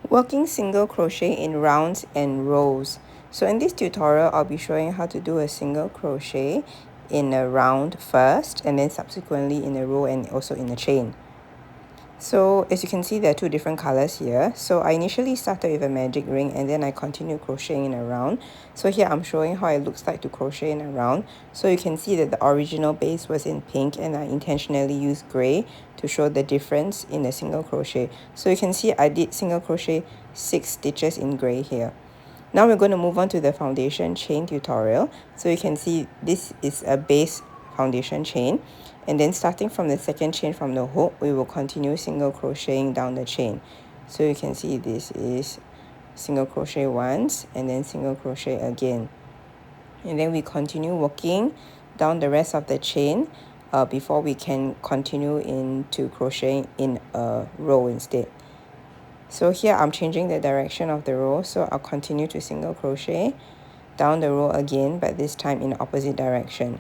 Working single crochet in rounds and rows. So in this tutorial, I'll be showing how to do a single crochet in a round first, and then subsequently in a row and also in a chain. So as you can see, there are two different colors here. So I initially started with a magic ring and then I continued crocheting in a round. So here I'm showing how it looks like to crochet in a round. So you can see that the original base was in pink and I intentionally used gray to show the difference in a single crochet. So you can see I did single crochet 6 stitches in gray here. Now we're going to move on to the foundation chain tutorial. So you can see this is a base foundation chain, and then starting from the second chain from the hook, we will continue single crocheting down the chain. So you can see this is single crochet once and then single crochet again, and then we continue working down the rest of the chain before we can continue into crocheting in a row instead. So here I'm changing the direction of the row, so I'll continue to single crochet down the row again, but this time in the opposite direction.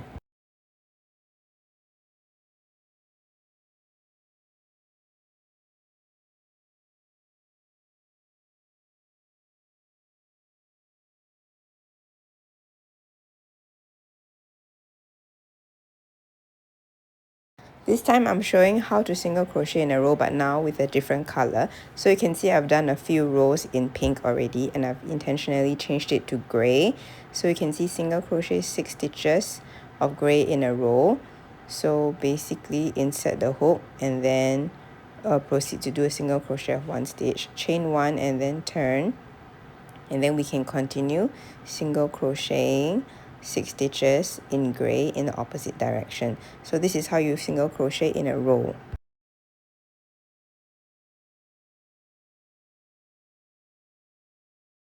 This time I'm showing how to single crochet in a row, but now with a different color. So you can see I've done a few rows in pink already, and I've intentionally changed it to gray. So you can see single crochet 6 stitches of gray in a row. So basically insert the hook and then proceed to do a single crochet of 1 stitch, chain 1 and then turn, and then we can continue single crocheting 6 stitches in gray in the opposite direction. So this is how you single crochet in a row.